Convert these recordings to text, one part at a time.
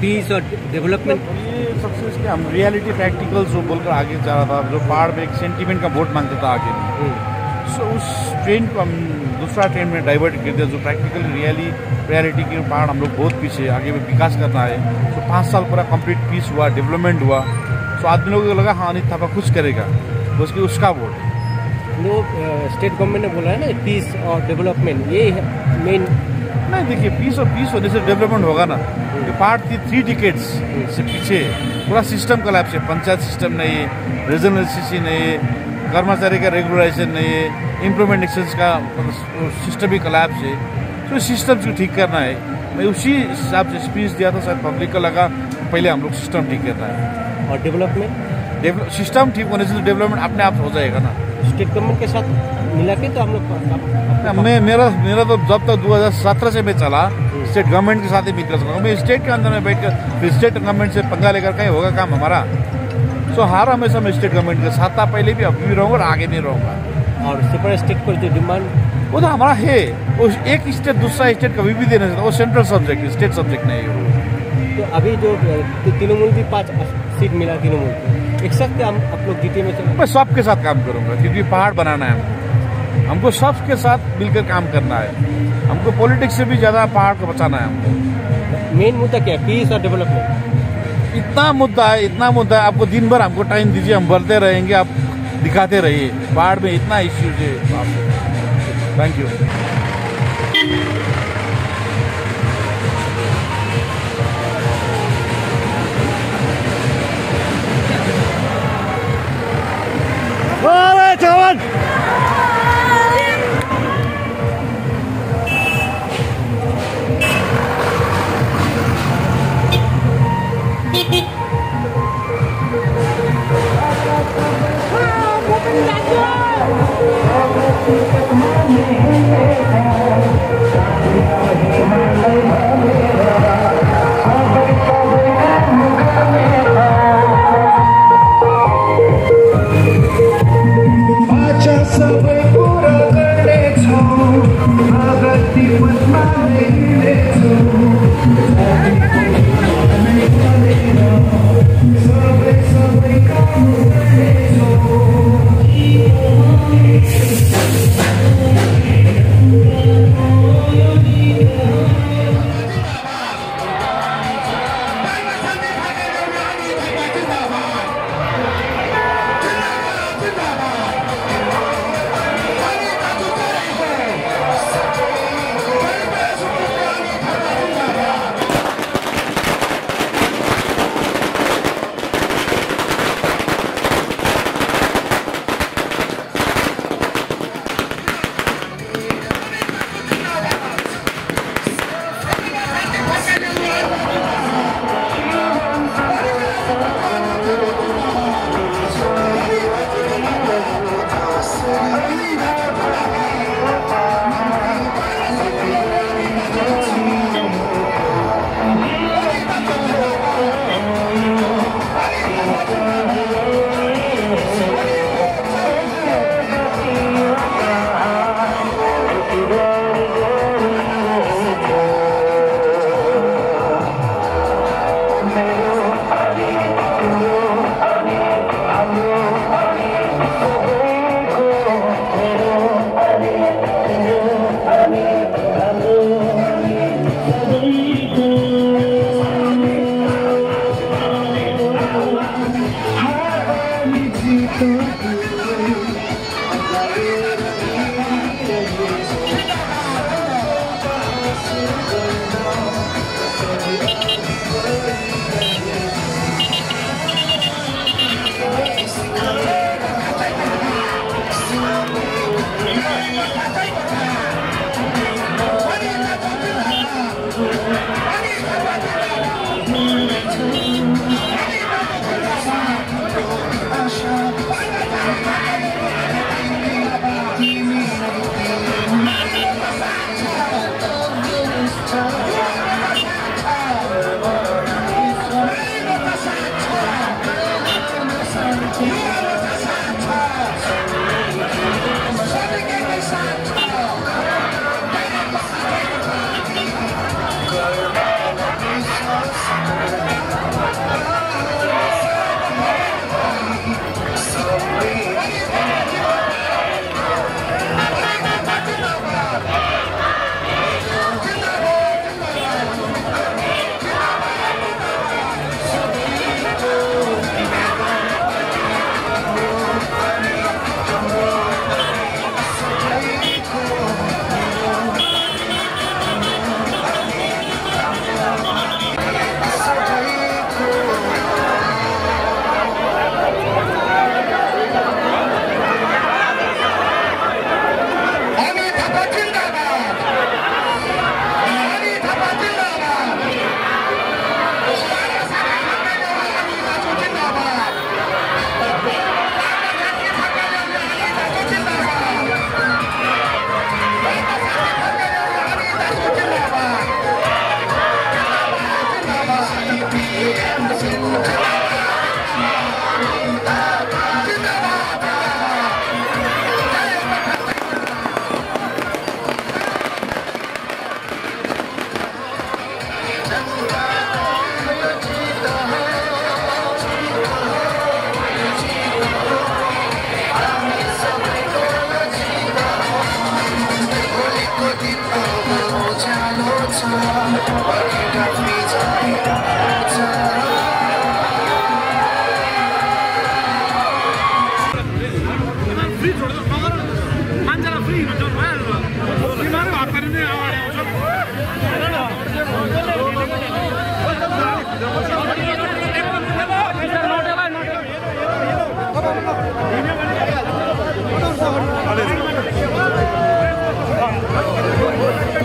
Piece और development, ये सबसे इसके हम रियलिटी प्रैक्टिकल जो बोलकर आगे जा रहा था, जो पहाड़ में एक सेंटीमेंट का वोट मांगता था आगे में, सो उस ट्रेन को हम दूसरा ट्रेन में डाइवर्ट कर दिया, जो प्रैक्टिकल रियलिटी के पहाड़ हम लोग बहुत पीछे, आगे में विकास करना है। तो 5 साल पूरा कंप्लीट पीस हुआ, डेवलपमेंट हुआ, तो आदमी लोगों को लगा हाँ अनिल थापा कुछ करेगा, तो उसका वोट है। लोग स्टेट गवर्नमेंट ने बोला है ना पीस और डेवलपमेंट, ये मेन। नहीं देखिए, पीस होने से डेवलपमेंट होगा ना। ये पार्ट थी 3 डिकेड्स से पीछे पूरा सिस्टम कोलैप्स है, पंचायत सिस्टम नहीं है, रीजनल सीसी नहीं है, कर्मचारी का रेगुलराइजेशन नहीं है, इम्प्रूवमेंट एक्शंस का सिस्टम भी कोलैप्स है। तो सिस्टम को ठीक करना है। मैं उसी हिसाब से स्पीच दिया था, शायद पब्लिक को लगा पहले हम लोग सिस्टम ठीक करना है। और डेवलपमेंट, सिस्टम ठीक होने से डेवलपमेंट अपने आप हो जाएगा ना। स्टेट गवर्नमेंट के साथ मिला के तो हम लोग मेरा तो जब तक 2017 से मैं चला, स्टेट गवर्नमेंट के साथ ही मिलकर चला। मैं स्टेट के अंदर में बैठकर फिर स्टेट गवर्नमेंट से पंगा लेकर कहीं होगा काम हमारा। सो हर हमेशा मैं स्टेट गवर्नमेंट के साथ था, पहले भी अभी भी रहूँगा और आगे भी रहूँगा। और सेपरेट स्टेट पर जो डिमांड, वो तो हमारा है। वो एक स्टेट दूसरा स्टेट कभी भी दे नहीं सकता, वो सेंट्रल सब्जेक्ट है, स्टेट सब्जेक्ट नहीं है। तो अभी जो तृणमूल भी 5 सीट मिला तृणमूल को, एक साथ हम आप लोग जीते में चले। मैं सबके साथ काम करूंगा, क्योंकि पहाड़ बनाना है हमको सबके साथ मिलकर काम करना है। हमको पॉलिटिक्स से भी ज्यादा पहाड़ को बचाना है। हमको मेन मुद्दा क्या है? पीस और डेवलपमेंट। इतना मुद्दा है आपको दिन भर हमको टाइम दीजिए, हम बढ़ते रहेंगे, आप दिखाते रहिए। पहाड़ में इतना इश्यूज है। Thank you.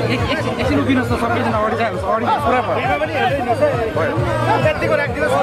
एकछिन उभिनुहोस् न सबैजना अगाडि जानुहोस् अगाडि पुरा भयो त्यतिको राखिदिनुहोस्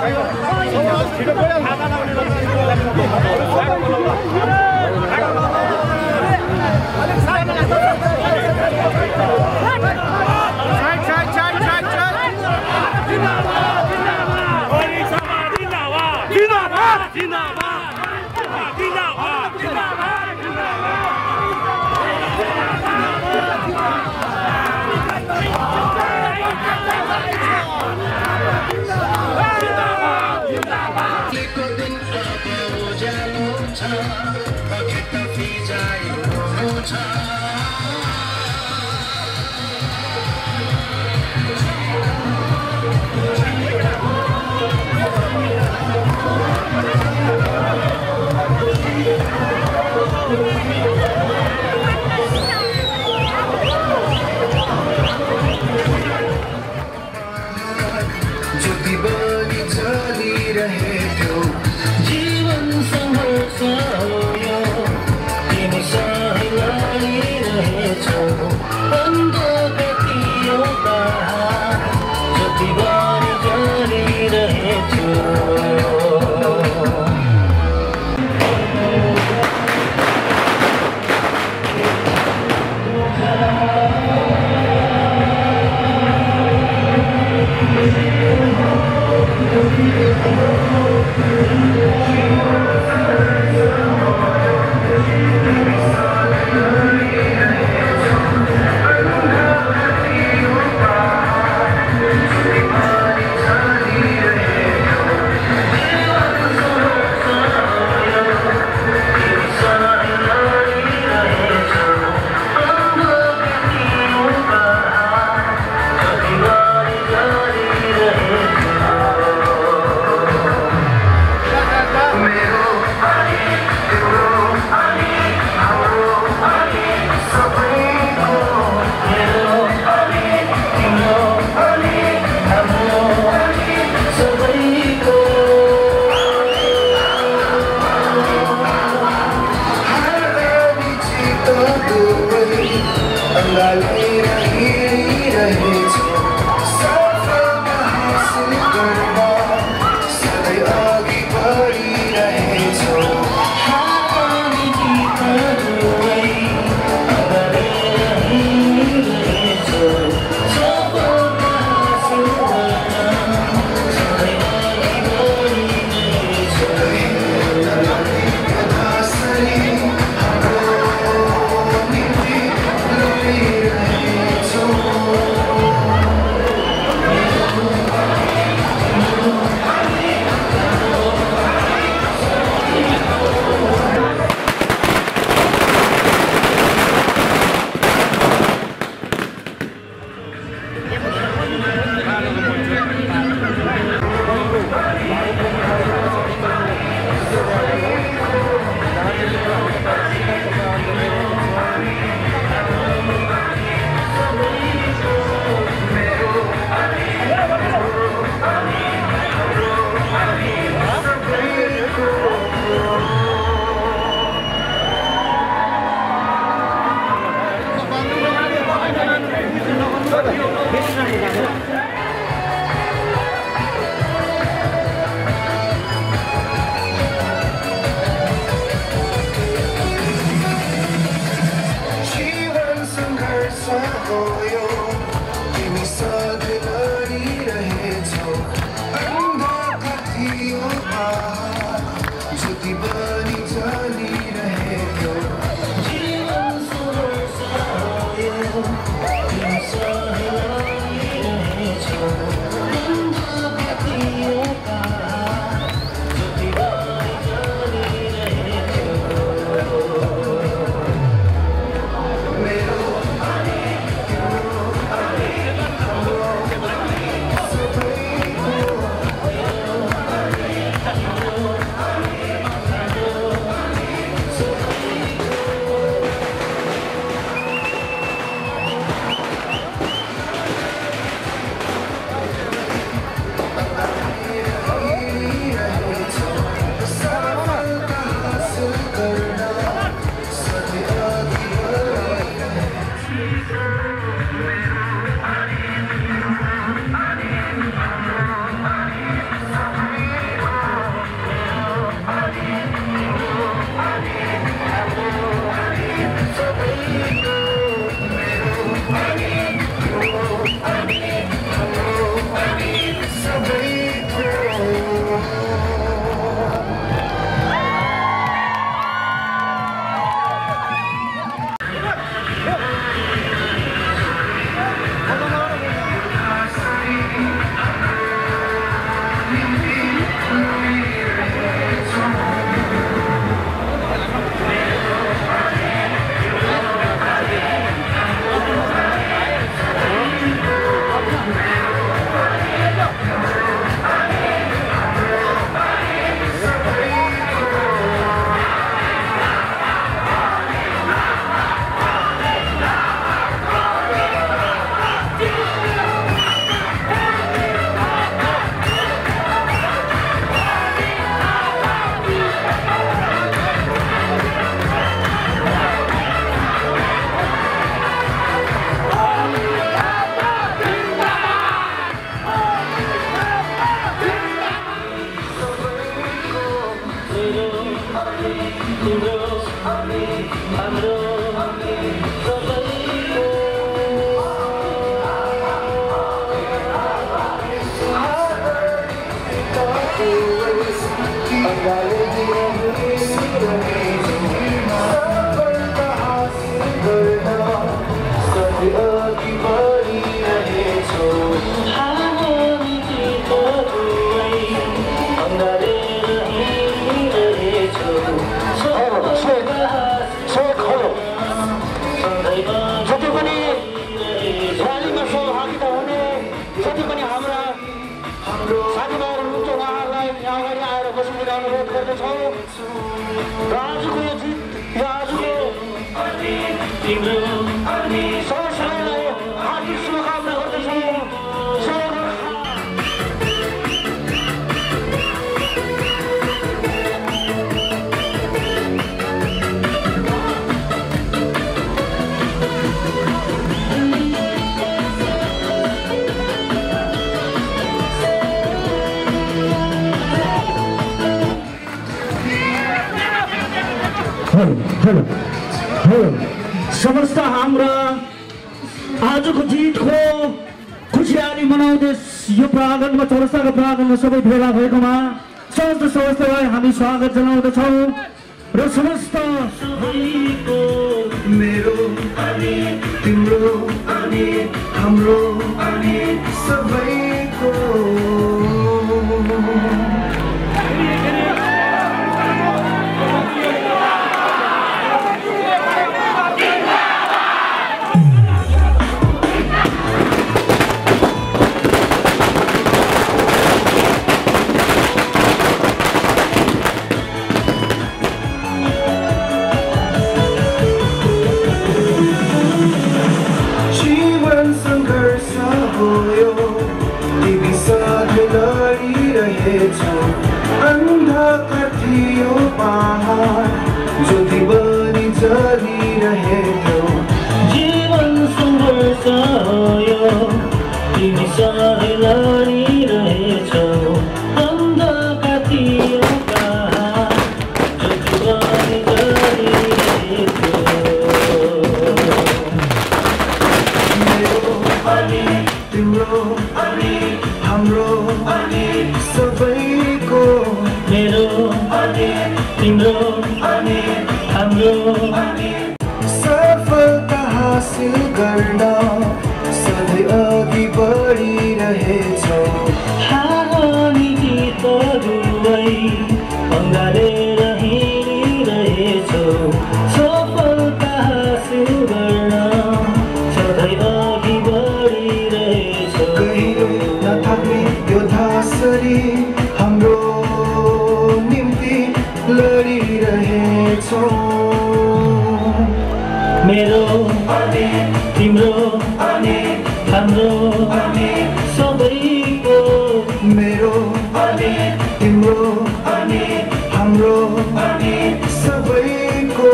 समस्त हाम्रा आजको जितको खुसियाली मनाउँदै यो प्राङ्गणमा चौरस्ताको प्राङ्गणमा सबै भेला भएकोमा समस्तलाई हामी स्वागत जनाउँदछौँ र समस्त मेरो अनि तिम्रो अनि हाम्रो अनि सबैको अन्धकार थियो पहाड ज्योति बनी जलिरहेथ्यो जीवन सङ्घर्ष हो तिमी सधैँ लडिरहेछौ अन्धकार थियो पहाड ज्योति बनी जलिरहेथ्यो मेरो अनि तिम्रो अनि हाम्रो अनि सबैको मेरो अनि तिम्रो अनि हाम्रो सफलता हासिल गर्न सधैँ अघि बढिरहेछौ हामी गीत दुवै अँगालेर हिँडिरहेछौ सफलता हासिल गर्न सधैँ अघि बढिरहेछौ कहिले नथाक्ने यो धासरी हाम्रो निम्ति लडिरहेछौ मेरो अनि तिम्रो अनि हाम्रो अनि सबैको मेरो अनि तिम्रो अनि हाम्रो अनि सबैको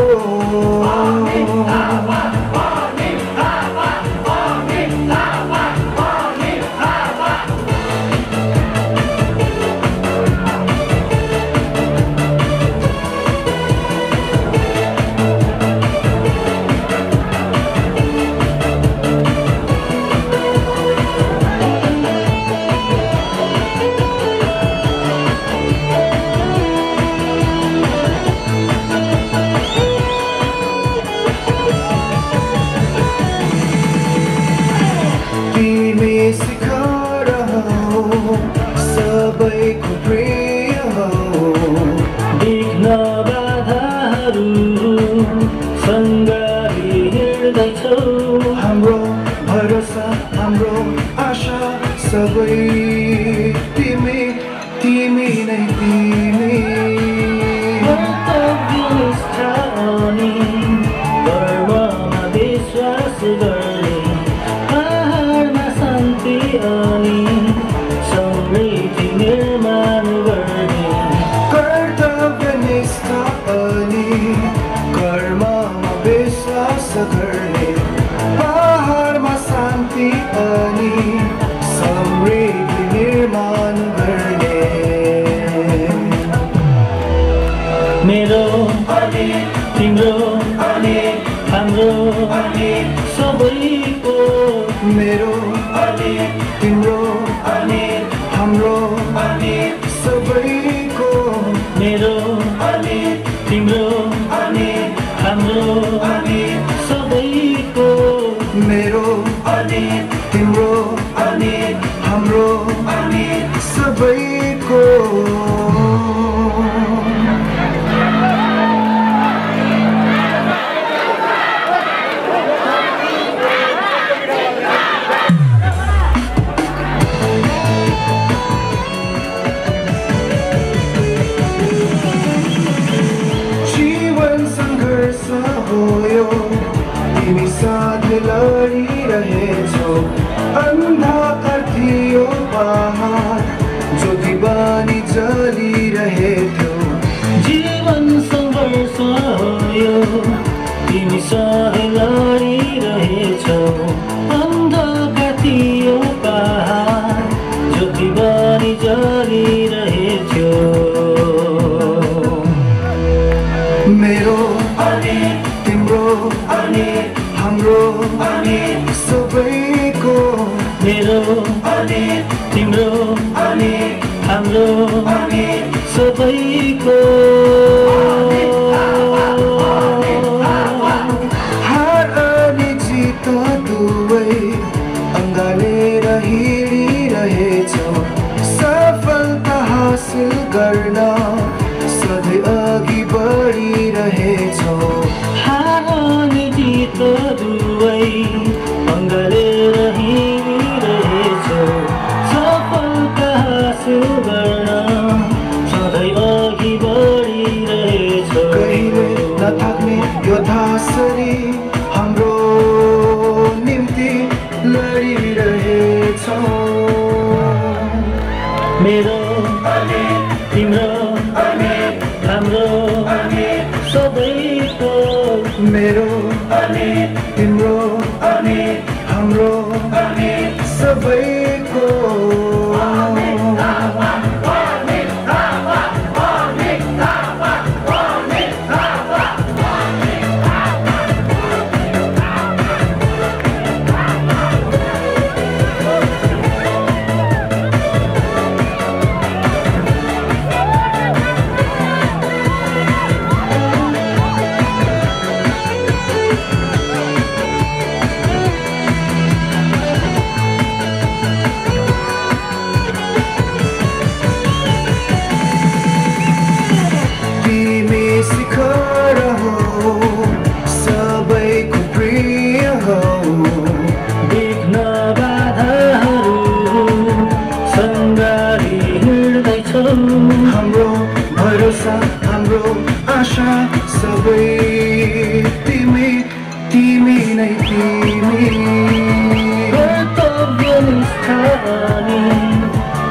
सबैको प्रिय हो देख्न बाधाहरू सँगै हिँड्दैछौ हाम्रो भरोसा हाम्रो आशा सबै तिमी तिमी नै तिमी कर्तव्यनिष्ठ अनि कर्ममा विश्वास गर्ने पहाडमा शान्ति अनि समृद्धि निर्माण गर्ने कर्तव्यनिष्ठ अनि कर्ममा विश्वास गर्ने पहाडमा शान्ति अनि समृद्धि निर्माण गर्ने मेरो अनि तिम्रो अनि हाम्रो अनि सबैको मेरो अनि तिम्रो अनि हाम्रो अनि सबैको मेरो अनि तिम्रो अनि हाम्रो अनि सबैको मेरो अनि तिम्रो अनि हाम्रो अनि सबैको सँगै लडिरहेछौ अन्धकार थियो पहाड ज्योति बानी जलिरहेथ्यो जीवन सङ्घर्ष हो यो तिमी सँगै लडिरहेछौ अन्धकार थियो पहाड ज्योति बानी जलिरहेथ्यो मेरो अनि तिम्रो अनि हाम्रो अनि सबैको मेरो अनि तिम्रो अनि हाम्रो अनि सबैको हार अनि जित दुवै अँगालेर हिँडिरहेछौ सफलता हासिल गर्न सधैँ अघि बढिरहेछौ हार अनि जित दुवै अँगालेर हिँडिरहेछौ सफलता हासिल गर्न सधैँ अघि बढिरहेछौ कहिले नथाक्ने योद्धासरी हाम्रो निम्ति लडिरहेछौ मेरो अनि तिम्रो अनि हाम्रो अनि सबैको मेरो अनि तिम्रो अनि हाम्रो अनि सबैको तिमी शिखर हौ सबैको प्रिय हौ विघ्न बाधाहरू सङ्गारी हिँड्दैछौ हाम्रो भरोसा हाम्रो आशा सबै तिमी तिमी नै तिमी कर्तव्यनिष्ठा अनि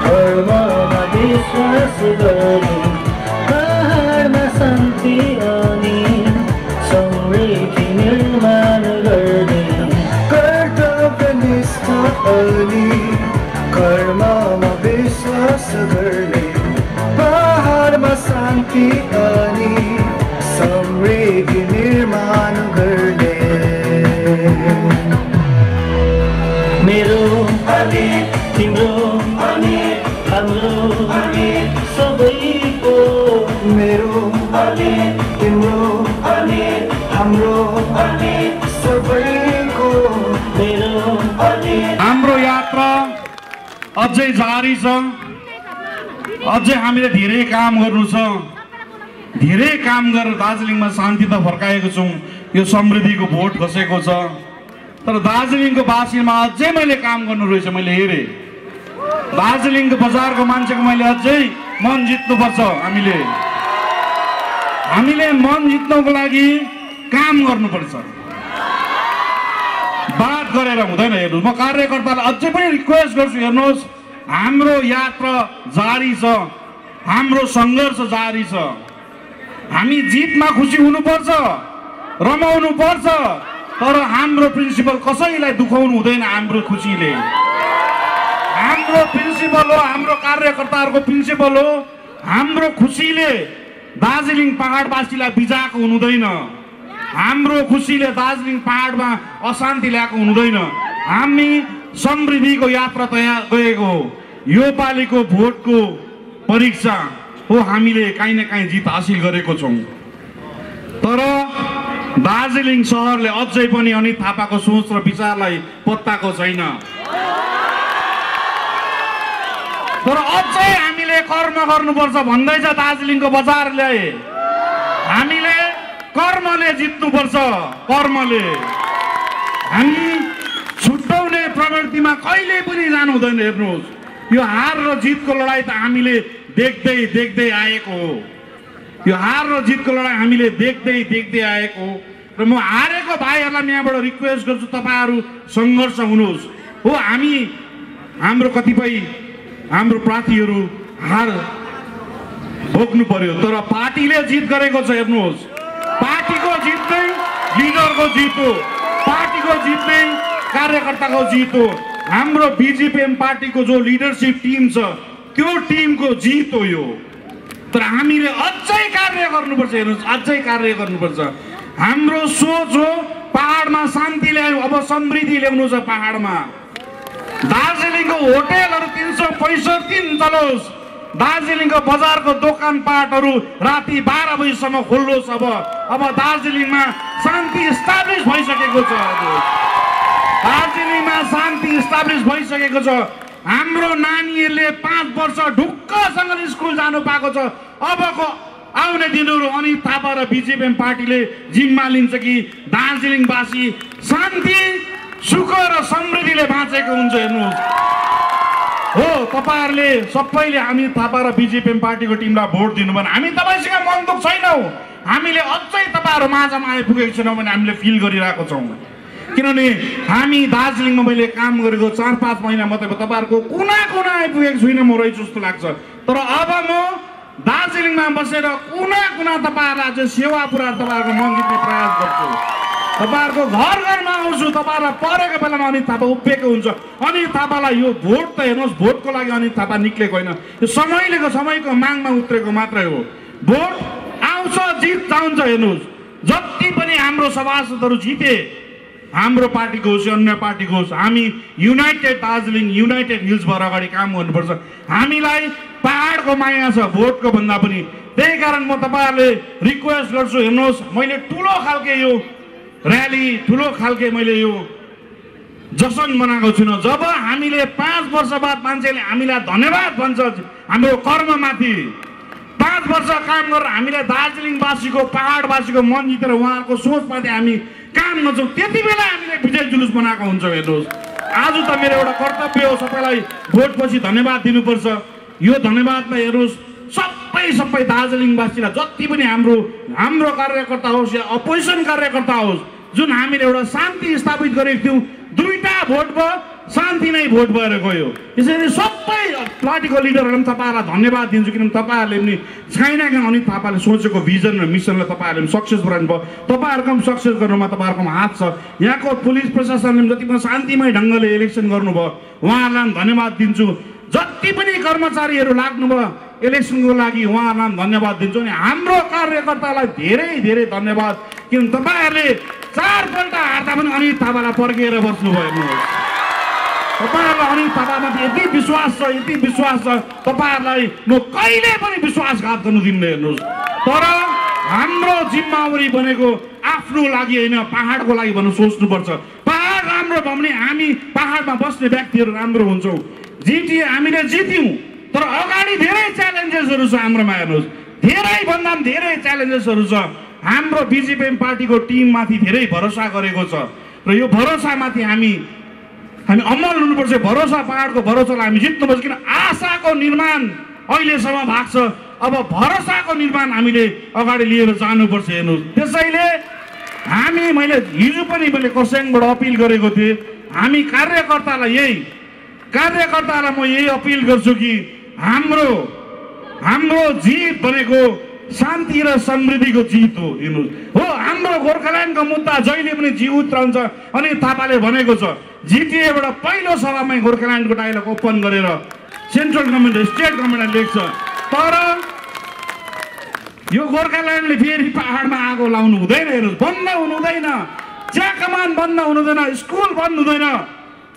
धर्ममा विश्वास गर्ने पहाडमा शान्ति अनि समृद्धि निर्माण गर्ने कर्तव्यनिष्ठा अनि कर्ममा विश्वास गर्ने पहाडमा शान्ति अनि समृद्धि निर्माण गर्ने मेरो अनि तिम्रो अनि हाम्रो अनि सबैको मेरो अनि तिम्रो अनि हाम्रो अनि सबैको मेरो अनि हाम्रो यात्रा अझै जारी छ अझै हामीले धेरै काम गर्नु छ धेरै काम गरेर दार्जिलिङमा शान्ति त फर्काएको छौँ यो समृद्धिको भोट खसेको छ तर दार्जिलिङको बासीमा अझै मैले काम गर्नु रहेछ मैले हेरेँ दार्जिलिङको बजारको मान्छेको मैले अझै मन जित्नुपर्छ हामीले मन जित्नको लागि काम गर्नुपर्छ बात गरेर हुँदैन हेर्नुहोस् म कार्यकर्तालाई अझै पनि रिक्वेस्ट गर्छु हेर्नुहोस् हाम्रो यात्रा जारी छ हाम्रो सङ्घर्ष जारी छ हामी जितमा खुसी हुनुपर्छ रमाउनु पर्छ तर हाम्रो प्रिन्सिपल कसैलाई दुखाउनु हुँदैन हाम्रो खुसीले हाम्रो प्रिन्सिपल हो हाम्रो कार्यकर्ताहरूको प्रिन्सिपल हो हाम्रो खुसीले दार्जिलिङ पहाडवासीलाई बिजाएको हुँदैन हाम्रो खुसीले दार्जिलिङ पहाडमा अशान्ति ल्याएको हुँदैन हामी समृद्धिको यात्रा तयार गएको हो यो पालिको भोटको परीक्षा हो हामीले काहीँ न काहीँ जित हासिल गरेको छौँ तर दार्जिलिङ सहरले अझै पनि अनित थापाको सोच र विचारलाई पत्ताको छैन तर अझै हामीले कर्म गर्नुपर्छ भन्दैछ दार्जिलिङको बजारले हामीले कर्मले जित्नुपर्छ कर्मले हामी छुट्याउने प्रवृत्तिमा कहिले पनि जानु हुँदैन हेर्नुहोस् यो हार र जितको लडाईँ त हामीले देख्दै देख्दै आएको हो यो हार र जितको लडाईँ हामीले देख्दै देख्दै आएको हो र म हारेको भाइहरूलाई यहाँबाट रिक्वेस्ट गर्छु, तपाईँहरू सङ्घर्ष हुनुहोस्। हो, हाम्रो कतिपय हाम्रो प्रार्थीहरू हार भोग्नु पर्यो, तर पार्टीले जित गरेको छ। हेर्नुहोस्, पार्टीको जित नै लिडरको जित हो, पार्टीको जित नै कार्यकर्ताको जित हो। हाम्रो बिजेपीएम पार्टीको जो लिडरसिप टिम छ त्यो टिमको जित हो यो। तर हामीले अझै कार्य गर्नुपर्छ। हेर्नुहोस्, अझै कार्य गर्नुपर्छ। हाम्रो सोच हो पहाडमा शान्ति ल्याउनु, अब समृद्धि ल्याउनु छ पहाडमा। दार्जिलिङको होटेलहरू 365 दिन चलोस्, दार्जिलिङको बजारको दोकानपाटहरू राति 12 बजीसम्म खोल्नुहोस्। अब दार्जिलिङमा शान्ति इस्टाब्लिस भइसकेको छ। दार्जिलिङमा शान्ति इस्टाब्लिस भइसकेको छ। हाम्रो नानीहरूले 5 वर्ष ढुक्कसँगले स्कुल जानु पाएको छ। अबको आउने दिनहरू अनित थापा र बिजेपीएम पार्टीले जिम्मा लिन्छ कि दार्जिलिङवासी शान्ति, सुख र समृद्धिले बाँचेको हुन्छ। हेर्नुहोस्, हो, तपाईँहरूले सबैले अनित थापा र बिजेपीएम पार्टीको टिमलाई भोट दिनु भने हामी तपाईँसँग मनदुख छैनौँ। हामीले अझै तपाईँहरू माझमा आइपुगेको छैनौँ भने हामीले फिल गरिरहेको छौँ। किनभने हामी दार्जिलिङमा मैले काम गरेको 4-5 महिना मात्रै तपाईँहरूको कुना कुना आइपुगेको छुइनँ म रहेछु जस्तो लाग्छ। तर अब म दार्जिलिङमा बसेर कुना कुना तपाईँहरूलाई आज सेवा पुऱ्याएर तपाईँहरूको मन जित्ने प्रयास गर्छु। तपाईँहरूको घर घरमा आउँछु। तपाईँहरूलाई परेको बेलामा अनित थापा उभिएको हुन्छ। अनित थापालाई यो भोट त हेर्नुहोस्, भोटको लागि अनित थापा निक्लेको होइन, यो समयको मागमा उत्रेको मात्रै हो। भोट आउँछ, जित जान्छ। हेर्नुहोस्, जति पनि हाम्रो सभासदहरू जिते, हाम्रो पार्टीको होस् या अन्य पार्टीको होस्, हामी युनाइटेड दार्जिलिङ, युनाइटेड हिल्स भएर अगाडि काम गर्नुपर्छ। हामीलाई पहाडको माया छ भोटको भन्दा पनि। त्यही कारण म तपाईँहरूले रिक्वेस्ट गर्छु। हेर्नुहोस्, मैले ठुलो खालके यो र्याली, ठुलो खालके मैले यो जसन बनाएको छुइनँ। जब हामीले 5 वर्ष बाद मान्छेले हामीलाई धन्यवाद भन्छ हाम्रो कर्ममाथि, 5 वर्ष काम गरेर हामीलाई दार्जिलिङवासीको, पहाडवासीको मन जितेर उहाँहरूको सोचमाथि हामी काम गर्छौँ, त्यति बेला हामीले विजय जुलुस बनाएको हुन्छ। हेर्नुहोस्, आज त मेरो एउटा कर्तव्य हो सबैलाई भोटपछि धन्यवाद दिनुपर्छ। यो धन्यवादमा हेर्नुहोस्, सबै दार्जिलिङवासीलाई, जति पनि हाम्रो कार्यकर्ता होस् या अपोजिसन कार्यकर्ता होस्, जुन हामीले एउटा शान्ति स्थापित गरेको थियौँ, 2टा भोट भयो, शान्ति नै भोट भएर गयो। यसरी सबै पार्टीको लिडरहरूलाई पनि तपाईँहरूलाई धन्यवाद दिन्छु। किनभने तपाईँहरूले पनि काहीँ न काहीँ अनित थापाले सोचेको भिजन र मिसनलाई तपाईँहरूले पनि सक्सेस बनाउनु भयो। तपाईँहरूको पनि सक्सेस गर्नुमा तपाईँहरूको हात छ। यहाँको पुलिस प्रशासनले जति पनि शान्तिमय ढङ्गले इलेक्सन गर्नुभयो, उहाँहरूलाई पनि धन्यवाद दिन्छु। जति पनि कर्मचारीहरू लाग्नुभयो इलेक्सनको लागि, उहाँहरूलाई पनि धन्यवाद दिन्छु। अनि हाम्रो कार्यकर्तालाई धेरै धेरै धन्यवाद। किनभने तपाईँहरूले 4 पल्ट हार्दा पनि अनित थापालाई पर्खेर बस्नुभयो। हेर्नुहोस्, तपाईँहरूलाई अनित थापामाथि यति विश्वास छ, यति विश्वास छ, तपाईँहरूलाई म कहिले पनि विश्वासघात गर्नु दिन्न। हेर्नुहोस्, तर हाम्रो जिम्मेवारी बनेको आफ्नो लागि होइन, पहाडको लागि भन्नु सोच्नुपर्छ। पहाड राम्रो भयो भने हामी पहाडमा बस्ने व्यक्तिहरू राम्रो हुन्छौँ। हामीले जित्यौँ, तर अगाडि धेरै च्यालेन्जेसहरू छ हाम्रोमा। हेर्नुहोस्, धेरैभन्दा पनि धेरै च्यालेन्जेसहरू छ। हाम्रो बिजेपीएम पार्टीको टिममाथि धेरै भरोसा गरेको छ र यो भरोसामाथि हामी अमल हुनुपर्छ। भरोसा, पहाडको भरोसालाई हामी जित्नुपर्छ। किन आशाको निर्माण अहिलेसम्म भएको छ, अब भरोसाको निर्माण हामीले अगाडि लिएर जानुपर्छ। हेर्नुहोस्, त्यसैले मैले हिजो पनि खरसाङबाट अपिल गरेको थिएँ। हामी कार्यकर्तालाई म यही अपिल गर्छु कि हाम्रो जित भनेको शान्ति र समृद्धिको जित हो। हेर्नुहोस्, हो, हाम्रो गोर्खाल्यान्डको मुद्दा जहिले पनि जीवित रहन्छ। अनि थापाले भनेको छ जिटिएबाट पहिलो सभामै गोर्खाल्यान्डको डायलग ओपन गरेर सेन्ट्रल गभर्मेन्ट र स्टेट गभर्मेन्टले लेख्छ। तर यो गोर्खाल्यान्डले फेरि पहाडमा आगो लाउनु हुँदैन। हेर्नुहोस्, बन्द हुनु हुँदैन, चिया कमान बन्द हुनु हुँदैन, स्कुल बन्द हुँदैन।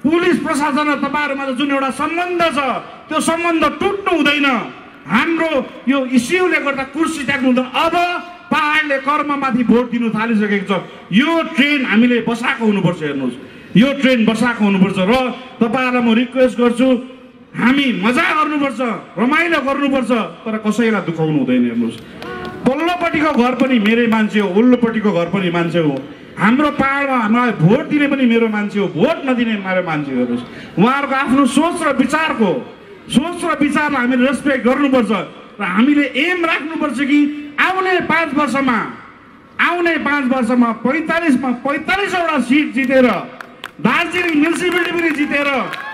पुलिस प्रशासन र तपाईँहरूमा जुन एउटा सम्बन्ध छ त्यो सम्बन्ध टुट्नु हुँदैन। हाम्रो यो इस्युले गर्दा कुर्सी त्याग्नु हुँदैन। अब पहाडले कर्ममाथि भोट दिनु थालिसकेको छ। यो ट्रेन हामीले बसाएको हुनुपर्छ। हेर्नुहोस्, यो ट्रेन बसाएको हुनुपर्छ। र तपाईँहरूलाई म रिक्वेस्ट गर्छु, हामी मजा गर्नुपर्छ, रमाइलो गर्नुपर्छ, तर कसैलाई दुखाउनु हुँदैन। हेर्नुहोस्, पल्लोपट्टिको घर पनि मेरै मान्छे हो, उल्लोपट्टिको घर पनि मान्छे हो। हाम्रो पहाडमा हामीलाई भोट दिने पनि मेरो मान्छे हो, भोट नदिने मेरो मान्छे हो। हेर्नुहोस्, उहाँहरूको आफ्नो सोच र विचारलाई हामीले रेस्पेक्ट गर्नुपर्छ र हामीले एम राख्नुपर्छ कि आउने 5 वर्षमा आउने 5 वर्षमा 45मा 45वटा सिट जितेर दार्जिलिङ म्युनिसिपालिटी पनि जितेर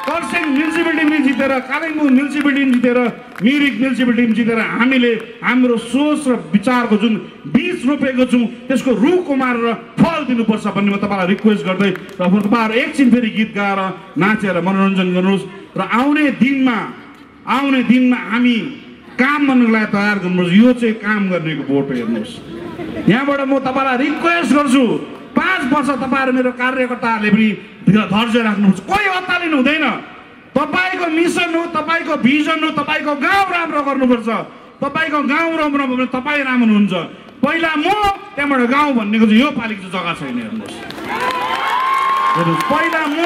कर्सियङ म्युनिसिपालिटी पनि जितेर कालिम्पोङ म्युनिसिपालिटी पनि जितेर मिरिक म्युनिसिपालिटी पनि जितेर हामीले हाम्रो सोच र विचारको जुन बीज रोपेको छौँ त्यसको रुख उमारेर फल दिनुपर्छ भन्ने म तपाईँलाई रिक्वेस्ट गर्दै र तपाईँहरू एकछिन फेरि गीत गाएर नाचेर मनोरञ्जन गर्नुहोस् र आउने दिनमा हामी काम गर्नको लागि तयार गर्नुहोस्। यो चाहिँ काम गर्नेको भोट हेर्नुहोस्। यहाँबाट म तपाईँलाई रिक्वेस्ट गर्छु 5 वर्ष तपाईँहरू मेरो कार्यकर्ताहरूले पनि धैर्य राख्नुहुन्छ। कोही अत्तालिनु हुँदैन। तपाईँको मिसन हो, तपाईँको भिजन हो, तपाईँको गाउँ राम्रो गर्नुपर्छ। तपाईँको गाउँ राम्रो भयो भने तपाईँ राम्रो हुनुहुन्छ। पहिला म त्यहाँबाट गाउँ भन्नेको चाहिँ यो पालिको चाहिँ जग्गा छैन। हेर्नुहोस् पहिला म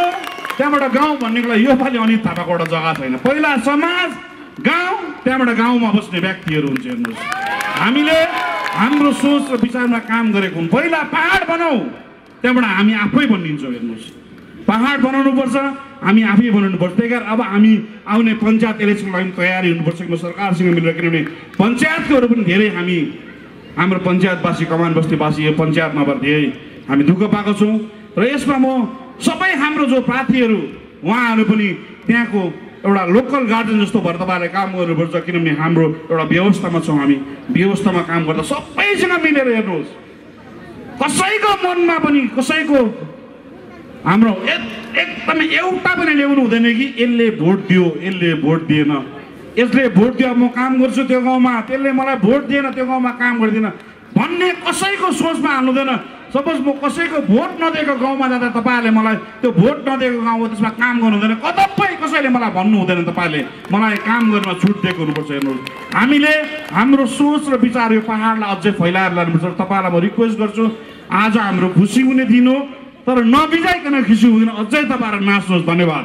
त्यहाँबाट गाउँ भन्नेको लागि यो पालि अनित थापाको एउटा जग्गा छैन। पहिला समाज गाउँ त्यहाँबाट गाउँमा बस्ने व्यक्तिहरू हुन्छ। हेर्नुहोस् हामीले हाम्रो सोच र विचारमा काम गरेको हुँ। पहिला पहाड बनाऊ त्यहाँबाट हामी आफै बनिन्छौँ। हेर्नुहोस् पहाड बनाउनुपर्छ, हामी आफै बनाउनुपर्छ। त्यही कारण अब हामी आउने पञ्चायत इलेक्सनको लागि तयारी हुनुपर्छ कि म सरकारसँग मिलेर, किनभने पञ्चायतकोहरू पनि धेरै हाम्रो पञ्चायतवासी कमान बस्तीवासी यो पञ्चायतमा अब धेरै हामी दुःख पाएको छौँ र यसमा म सबै हाम्रो जो प्रार्थीहरू उहाँहरू पनि त्यहाँको एउटा लोकल गार्डन जस्तो भएर तपाईँहरूले काम गर्नुपर्छ। किनभने हाम्रो एउटा व्यवस्थामा छौँ। हामी व्यवस्थामा काम गर्दा सबैसँग मिलेर हेर्नुहोस्। कसैको मनमा पनि कसैको हाम्रो एकदमै एउटा पनि ल्याउनु हुँदैन कि यसले भोट दियो यसले भोट दिएन, यसले भोट दियो म काम गर्छु त्यो गाउँमा, त्यसले मलाई भोट दिएन त्यो गाउँमा काम गर्दिनँ भन्ने कसैको सोचमा हाल्नु हुँदैन। सपोज म कसैको भोट नदिएको गाउँमा जाँदा तपाईँहरूले मलाई त्यो भोट नदिएको गाउँ हो त्यसमा काम गर्नु हुँदैन। कतै कसैले मलाई भन्नु हुँदैन तपाईँले मलाई काम गर्न छुट दिएको हुनुपर्छ। हेर्नुहोस् हामीले हाम्रो सोच र विचार यो पहाडलाई अझै फैलाएर लानुपर्छ। तपाईँलाई म रिक्वेस्ट गर्छु आज हाम्रो खुसी हुने दिन हो, तर नबिजाइकन खुसी हुँदैन। अझै तपाईँहरू नाच्नुहोस्। धन्यवाद।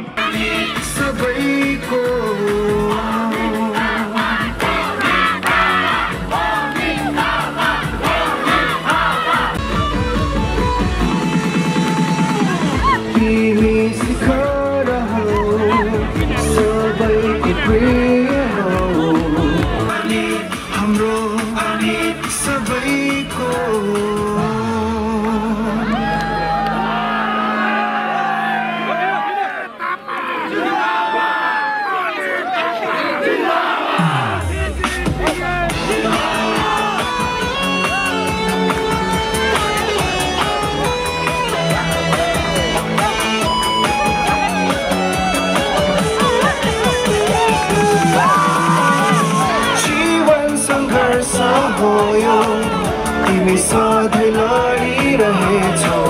तिमी सधैँ लडिरहेछौ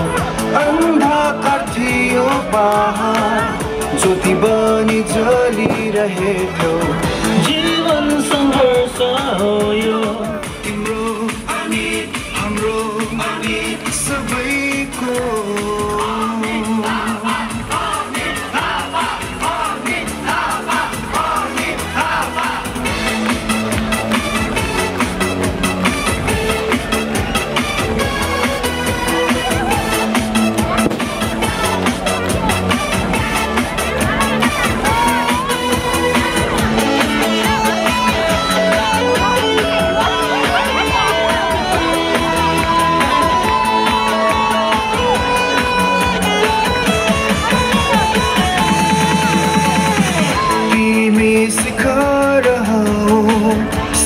अन्धकार थियो पहाड ज्योति बनी जलिरहेथ्यौ। जीवन सङ्घर्ष हो यो तिम्रो अनि हाम्रो अनि सबैको।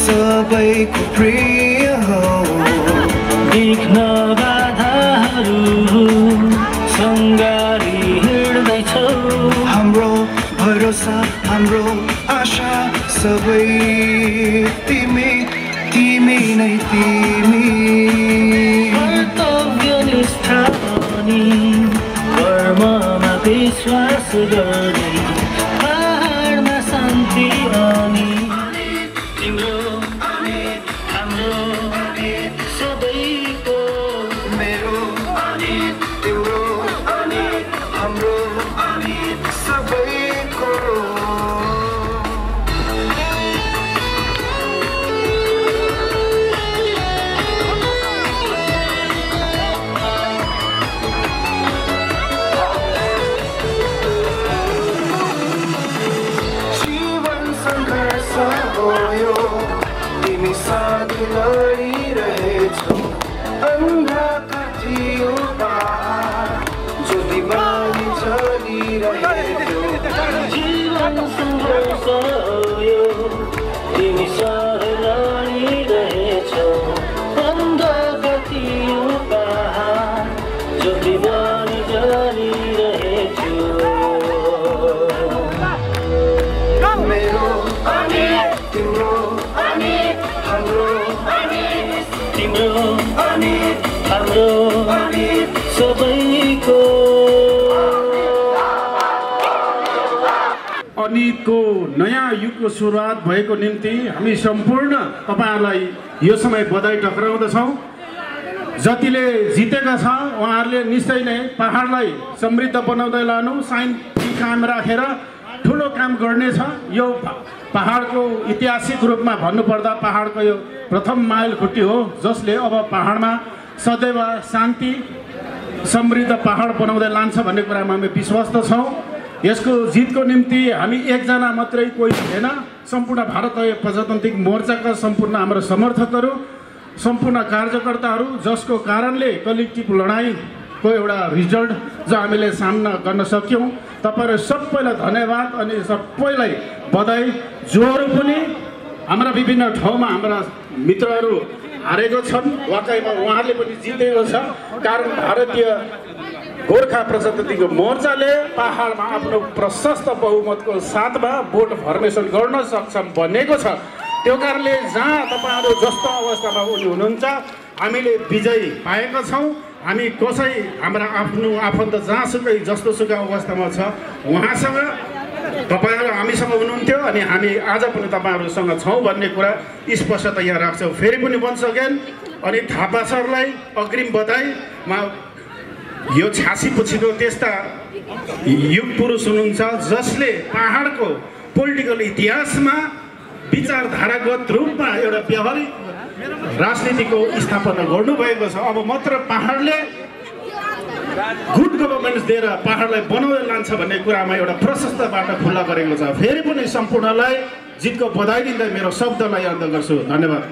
सबैको प्रिय हो देख्न बाधाहरू सङ्गारी हिँड्दैछौ। हाम्रो भरोसा हाम्रो आशा सबै तिमी तिमी नै तिमी। कर्तव्य निष्ठा अनि कर्ममा विश्वास गर्दै पहाडमा शान्ति अनि तिम्रो अनि हाम्रो अनि सबैको। मेरो अनि तिम्रो अनि हाम्रो अनि सबैको। जीवन सङ्घर्ष हो यो तिमी साथ लडिरहेछौ भन्दाका थियो पहाड जो दिवाली चलिरहेको जीवन सङ्घर्ष यो तिमी लडिरहेछौ भन्दाका थियो पहाड जो दिवाली चलिरहेछौ मेरो अनि तिम्रो अनि हाम्रो अनि तिम्रो अनि हाम्रो अनि सबैको अनितको नयाँ युगको सुरुवात भएको निम्ति हामी सम्पूर्ण तपाईँहरूलाई यो समय बधाई टक्राउँदछौँ। जतिले जितेका छ उहाँहरूले निश्चय नै पहाडलाई समृद्ध बनाउँदै लानु, शान्ति कायम राखेर ठुलो काम गर्नेछ। यो पहाडको ऐतिहासिक रूपमा भन्नुपर्दा पहाडको यो प्रथम माइल खुट्टी हो जसले अब पहाडमा सदैव शान्ति समृद्ध पहाड बनाउँदै लान्छ भन्ने कुरामा हामी विश्वस्त छौँ। यसको जितको निम्ति हामी एकजना मात्रै कोही छैन, सम्पूर्ण भारतीय प्रजातान्त्रिक मोर्चाका सम्पूर्ण हाम्रो समर्थकहरू, सम्पूर्ण कार्यकर्ताहरू, जसको कारणले कलेक्टिभ लडाइँको एउटा रिजल्ट जो हामीले सामना गर्न सक्यौँ। तपाईँहरू सबैलाई धन्यवाद अनि सबैलाई बधाई। जोहरू पनि हाम्रा विभिन्न ठाउँमा हाम्रा मित्रहरू हारेको छन्, वाकैमा उहाँहरूले पनि जितेको छ। कारण भारतीय गोर्खा प्रजातान्त्रिक मोर्चाले पहाडमा आफ्नो प्रशस्त बहुमतको साथमा भोट फर्मेसन गर्न सक्षम बनेको छ। त्यो कारणले जहाँ तपाईँहरू जस्तो अवस्थामा हुनुहुन्छ हामीले विजयी पाएका छौँ। हामी कसै हाम्रा आफ्नो आफन्त जहाँसुकै जस्तोसुकै अवस्थामा छ उहाँसँग तपाईँहरू हामीसँग हुनुहुन्थ्यो अनि हामी आज पनि तपाईँहरूसँग छौँ भन्ने कुरा स्पष्टता यहाँ राख्छौँ। फेरि पनि वन्स अगेन अनि थापा सरलाई अग्रिम बधाई। यो 86पछिको त्यस्ता युग पुरुष हुनुहुन्छ जसले पहाडको पोलिटिकल इतिहासमा विचारधारागत रूपमा एउटा व्यावहारिक राजनीतिको स्थापना गर्नुभएको छ। अब मात्र पहाडले गुड गभर्मेन्स दिएर पहाडलाई बनाउँदै लान्छ भन्ने कुरामा एउटा प्रशस्त बाटो खुल्ला गरेको छ। फेरि पनि सम्पूर्णलाई जितको बधाई दिँदै मेरो शब्दलाई अन्त गर्छु। धन्यवाद।